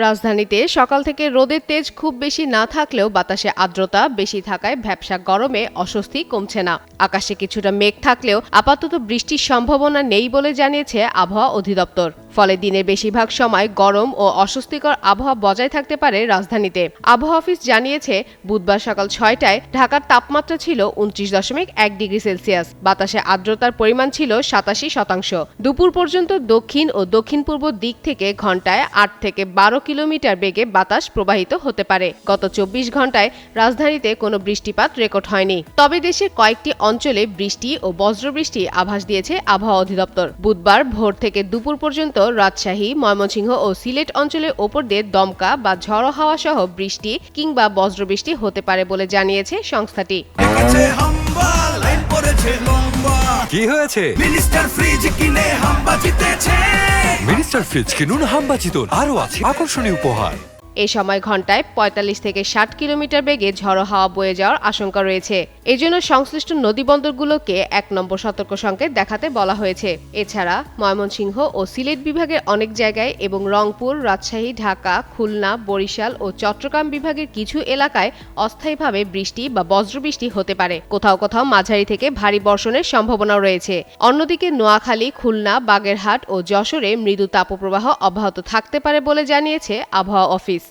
রাজধানীতে সকাল থেকে রোদের তেজ খুব বেশি না থাকলেও বাতাসে আর্দ্রতা বেশি থাকায় ভ্যাপসা গরমে অস্বস্তি কমছে না। আকাশে কিছুটা মেঘ থাকলেও আপাতত বৃষ্টির সম্ভাবনা নেই বলে জানিয়েছে আবহাওয়া অধিদপ্তর। ফলে দিনের বেশিরভাগ সময় গরম ও অস্বস্তিকর আবহাওয়া বজায় থাকতে পারে রাজধানীতে। আবহাওয়া অফিস জানিয়েছে, বুধবার সকাল ৬টায় ঢাকার তাপমাত্রা ছিল ২৯.১ ডিগ্রি সেলসিয়াস। বাতাসে আর্দ্রতার পরিমাণ ছিল ৮৭%। দুপুর পর্যন্ত দক্ষিণ ও দক্ষিণ পূর্ব দিক থেকে ঘন্টায় ৮ থেকে ১২ কিলোমিটার বেগে বাতাস প্রবাহিত হতে পারে। গত ২৪ ঘন্টায় রাজধানীতে কোনো বৃষ্টিপাত রেকর্ড হয়নি। তবে দেশের কয়েকটি অঞ্চলে বৃষ্টি ও বজ্রবৃষ্টি আভাস দিয়েছে আবহাওয়া অধিদপ্তর। বুধবার ভোর থেকে দুপুর পর্যন্ত রাজশাহী, ময়মনসিংহ ও সিলেট অঞ্চলের ওপর দিয়ে দমকা বা ঝড়ো হাওয়া সহ বৃষ্টি কিংবা বজ্রবৃষ্টি হতে পারে বলে জানিয়েছে সংস্থাটি। কি হয়েছে? মিনিস্টার ফ্রিজ কিনে হাম্বা জিতেছে। মিনিস্টার ফ্রিজ কিনুন, হাম্বা জিতুন, আরো আছে আকর্ষণীয় উপহার। এ সময় ঘন্টায় ৪৫ থেকে ৬০ কিলোমিটার বেগে ঝড়ো হাওয়া বয়ে যাওয়ার আশঙ্কা রয়েছে। এজন্য সংশ্লিষ্ট নদীবন্দরগুলোকে ১ নম্বর সতর্ক সংকেত দেখাতে বলা হয়েছে। এছাড়া ময়মনসিংহ ও সিলেট বিভাগের অনেক জায়গায় এবং রংপুর, রাজশাহী, ঢাকা, খুলনা, বরিশাল ও চট্টগ্রাম বিভাগের কিছু এলাকায় অস্থায়ীভাবে বৃষ্টি বা বজ্রবৃষ্টি হতে পারে। কোথাও কোথাও মাঝারি থেকে ভারী বর্ষণের সম্ভাবনাও রয়েছে। অন্যদিকে নোয়াখালী, খুলনা, বাগেরহাট ও যশোরে মৃদু তাপপ্রবাহ অব্যাহত থাকতে পারে বলে জানিয়েছে আবহাওয়া অফিস।